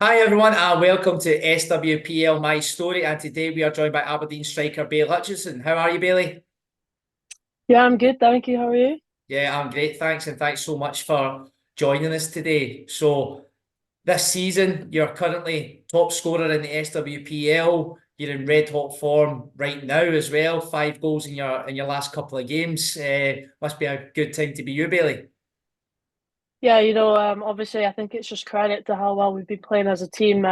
Hi everyone, and welcome to SWPL My Story. And today we are joined by Aberdeen striker Bayley Hutchison. How are you, Bayley? Yeah, I'm good, thank you. How are you? Yeah, I'm great, thanks, and thanks so much for joining us today. So, this season, you're currently top scorer in the SWPL. You're in red hot form right now as well. 5 goals in your last couple of games. Must be a good time to be you, Bayley. Yeah, obviously I think it's just credit to how well we've been playing as a team.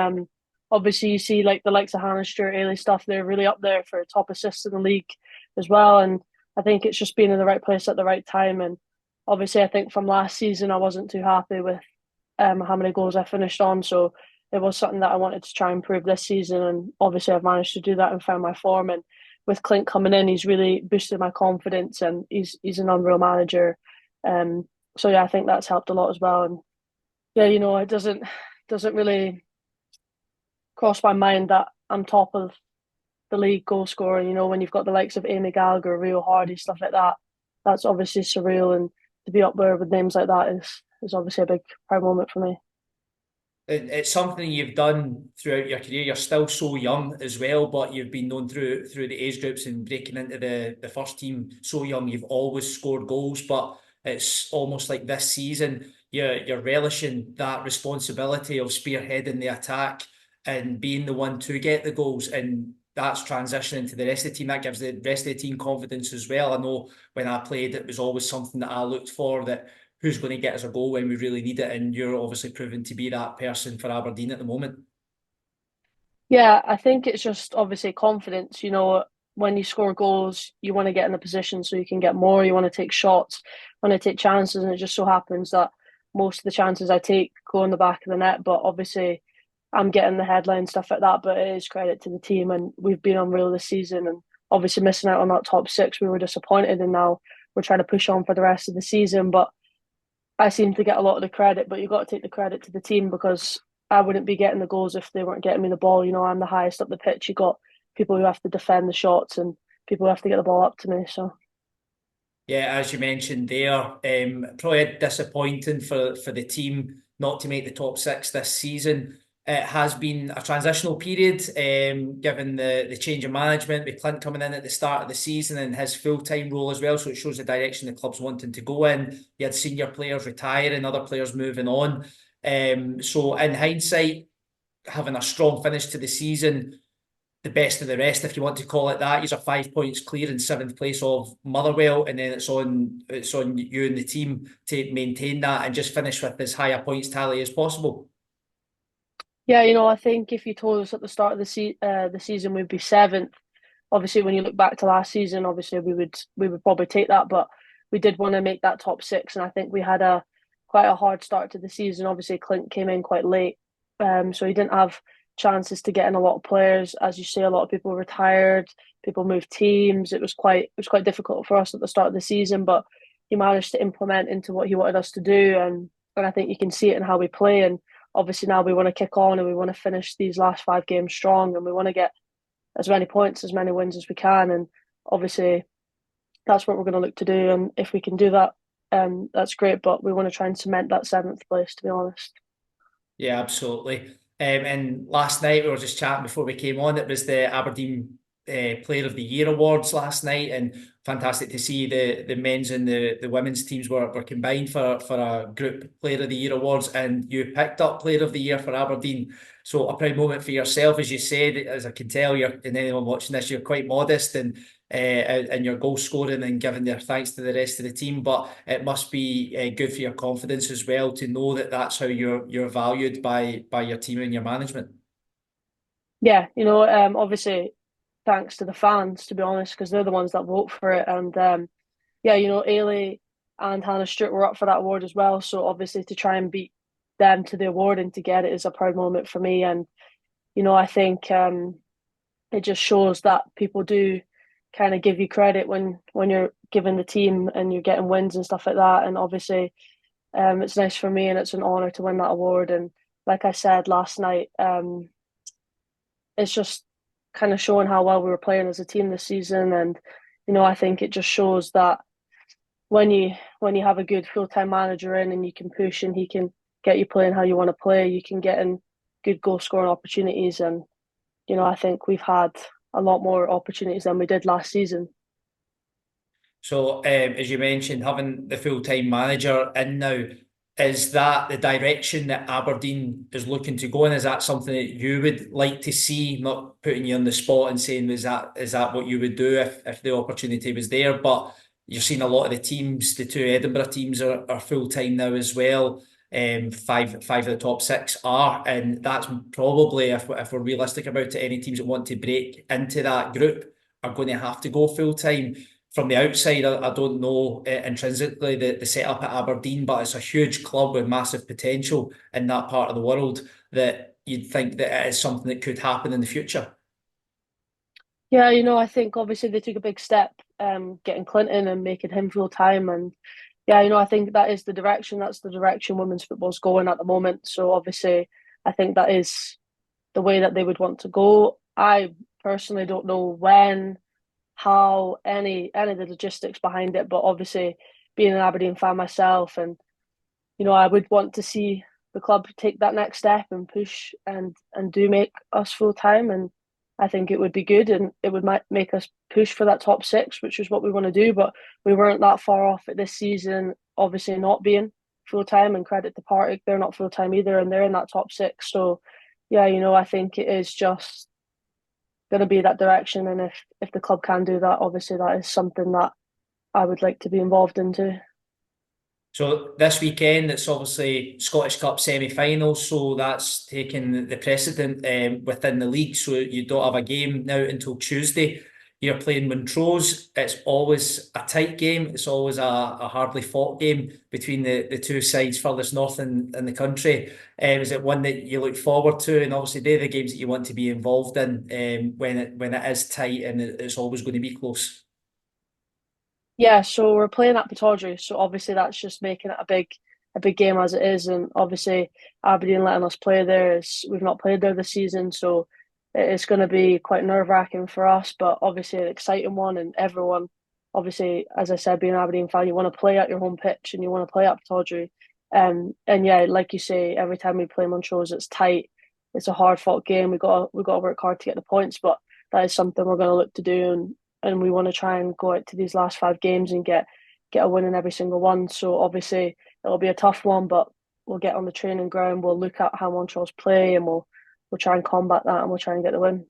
Obviously you see like the likes of Hannah Stewart, Ailey stuff, they're really up there for top assists in the league as well. And I think it's just being in the right place at the right time. And obviously I think from last season I wasn't too happy with how many goals I finished on. So it was something that I wanted to try and improve this season. And obviously I've managed to do that and found my form. And with Clint coming in, he's really boosted my confidence and he's an unreal manager. Um, so yeah, I think that's helped a lot as well. And yeah, it doesn't really cross my mind that I'm top of the league goal scorer. When you've got the likes of Amy Gallagher, Rio Hardy, stuff like that, that's obviously surreal. And to be up there with names like that is obviously a big proud moment for me. It's something you've done throughout your career. You're still so young as well, but you've been known through the age groups and breaking into the first team so young. You've always scored goals, but it's almost like this season you're relishing that responsibility of spearheading the attack and being the one to get the goals, and that's transitioning to the rest of the team. That gives the rest of the team confidence as well. I know when I played, it was always something that I looked for, that who's going to get us a goal when we really need it. And you're obviously proven to be that person for Aberdeen at the moment. Yeah, I think it's just obviously confidence. When you score goals, you want to get in a position so you can get more. You want to take shots, want to take chances, and it just so happens that most of the chances I take go in the back of the net. But obviously, I'm getting the headline stuff like that. But it is credit to the team, and we've been unreal this season. And obviously, missing out on that top six, we were disappointed, and now we're trying to push on for the rest of the season. But I seem to get a lot of the credit, but you've got to take the credit to the team because I wouldn't be getting the goals if they weren't getting me the ball. I'm the highest up the pitch. You got people who have to defend the shots and people who have to get the ball up to me. So Yeah, as you mentioned there, probably disappointing for the team not to make the top six this season. It has been a transitional period, given the change of management, with Clint coming in at the start of the season and his full-time role as well. So it shows the direction the club's wanting to go in. You had senior players retiring, other players moving on. So in hindsight, having a strong finish to the season, the best of the rest, if you want to call it that. You're 5 points clear in seventh place of Motherwell, and then it's on you and the team to maintain that and just finish with as high a points tally as possible. yeah, I think if you told us at the start of the season we'd be seventh, obviously when you look back to last season, obviously we would probably take that, but we did want to make that top six, and I think we had a quite a hard start to the season. Obviously, Clint came in quite late, so he didn't have chances to get in a lot of players. As you say, a lot of people retired, people moved teams. It was quite difficult for us at the start of the season, but he managed to implement into what he wanted us to do, and I think you can see it in how we play. And obviously now we want to kick on and we want to finish these last 5 games strong, and we want to get as many points, as many wins as we can. And obviously, that's what we're going to look to do. And if we can do that, that's great. But we want to try and cement that seventh place, to be honest. Yeah, absolutely. And last night we were just chatting before we came on. It was the Aberdeen Player of the Year awards last night, and fantastic to see the men's and the women's teams were combined for a group Player of the Year awards, and you picked up Player of the Year for Aberdeen. So a proud moment for yourself, as you said. As I can tell, and anyone watching this, you're quite modest and your goal scoring and giving their thanks to the rest of the team. But it must be good for your confidence as well to know that that's how you're valued by your team and your management. Yeah, obviously, thanks to the fans, to be honest, because they're the ones that vote for it. And yeah, Ailey and Hannah Stewart were up for that award as well. So obviously, to try and beat them to the award and to get it is a proud moment for me. And I think it just shows that people do kind of give you credit when you're giving the team and you're getting wins and stuff like that. And obviously, it's nice for me and it's an honor to win that award. And like I said last night, it's just kind of showing how well we were playing as a team this season. And I think it just shows that when you have a good full time manager in and you can push and he can get you playing how you want to play, you can get in good goal scoring opportunities, and I think we've had a lot more opportunities than we did last season. So, as you mentioned, having the full-time manager in now, is that the direction that Aberdeen is looking to go in? Is that something that you would like to see? Not putting you on the spot and saying, is that what you would do if the opportunity was there? But you're seeing a lot of the teams, the two Edinburgh teams are full-time now as well. Five of the top six are, and that's probably, if we're realistic about it, any teams that want to break into that group are going to have to go full-time. From the outside, I don't know intrinsically the setup at Aberdeen, but it's a huge club with massive potential in that part of the world, that you'd think that it is something that could happen in the future. Yeah, I think obviously they took a big step, getting Clinton and making him full time, and yeah, I think that is the direction. That's the direction women's football's going at the moment. So obviously, I think that is the way that they would want to go. I personally don't know when, how, any of the logistics behind it, but obviously, being an Aberdeen fan myself, and I would want to see the club take that next step and push and do make us full time, and I think it would be good, and it would make us push for that top six, which is what we want to do. But we weren't that far off at this season, obviously not being full time. And credit to Partick, they're not full time either, and they're in that top six. So yeah, I think it is just going to be that direction, and if the club can do that, obviously that is something that I would like to be involved into. So this weekend, it's obviously Scottish Cup semi-finals, so that's taken the precedent within the league. So you don't have a game now until Tuesday. You're playing Montrose. It's always a tight game. It's always a hardly fought game between the two sides furthest north in the country. Is it one that you look forward to? And obviously they're the games that you want to be involved in when it is tight and it's always going to be close. Yeah, so we're playing at Pittodrie, so obviously that's just making it a big game as it is, and obviously Aberdeen letting us play there is, we've not played there this season, so it's going to be quite nerve-wracking for us, but obviously an exciting one, and everyone, obviously, as I said, being an Aberdeen fan, you want to play at your home pitch and you want to play at Pittodrie, and yeah, like you say, every time we play Montrose, it's tight, it's a hard-fought game. We got to work hard to get the points, but that is something we're going to look to do, and we want to try and go out to these last 5 games and get a win in every single one. So obviously it'll be a tough one, but we'll get on the training ground. We'll look at how Montrose play, and we'll try and combat that, and we'll try and get the win.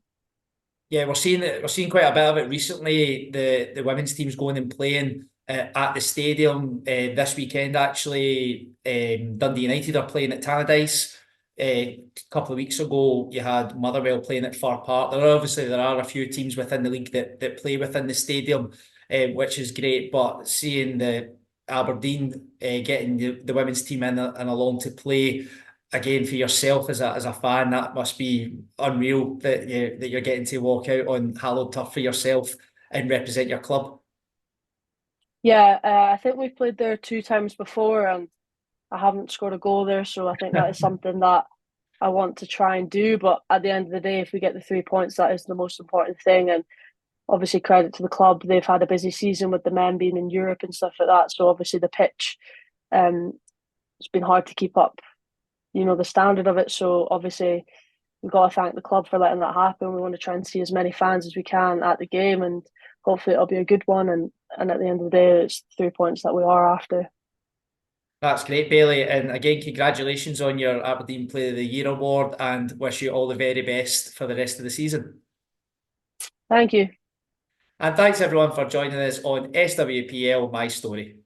Yeah, we're seeing quite a bit of it recently. The women's team's going and playing at the stadium this weekend. Actually, Dundee United are playing at Tannadice. A couple of weeks ago, you had Motherwell playing at Fir Park. There are a few teams within the league that play within the stadium, which is great. But seeing the Aberdeen getting the women's team in and along to play again for yourself as a fan, that must be unreal that you're getting to walk out on hallowed turf for yourself and represent your club. Yeah, I think we've played there 2 times before, and I haven't scored a goal there. So I think that is something that I want to try and do. But at the end of the day, if we get the 3 points, that is the most important thing. And obviously, credit to the club. They've had a busy season with the men being in Europe and stuff like that. So obviously, the pitch, it's been hard to keep up, the standard of it. So obviously, we've got to thank the club for letting that happen. We want to try and see as many fans as we can at the game, and hopefully it'll be a good one. And at the end of the day, it's 3 points that we are after. That's great, Bayley. And again, congratulations on your Aberdeen Player of the Year award, and wish you all the very best for the rest of the season. Thank you. And thanks everyone for joining us on SWPL My Story.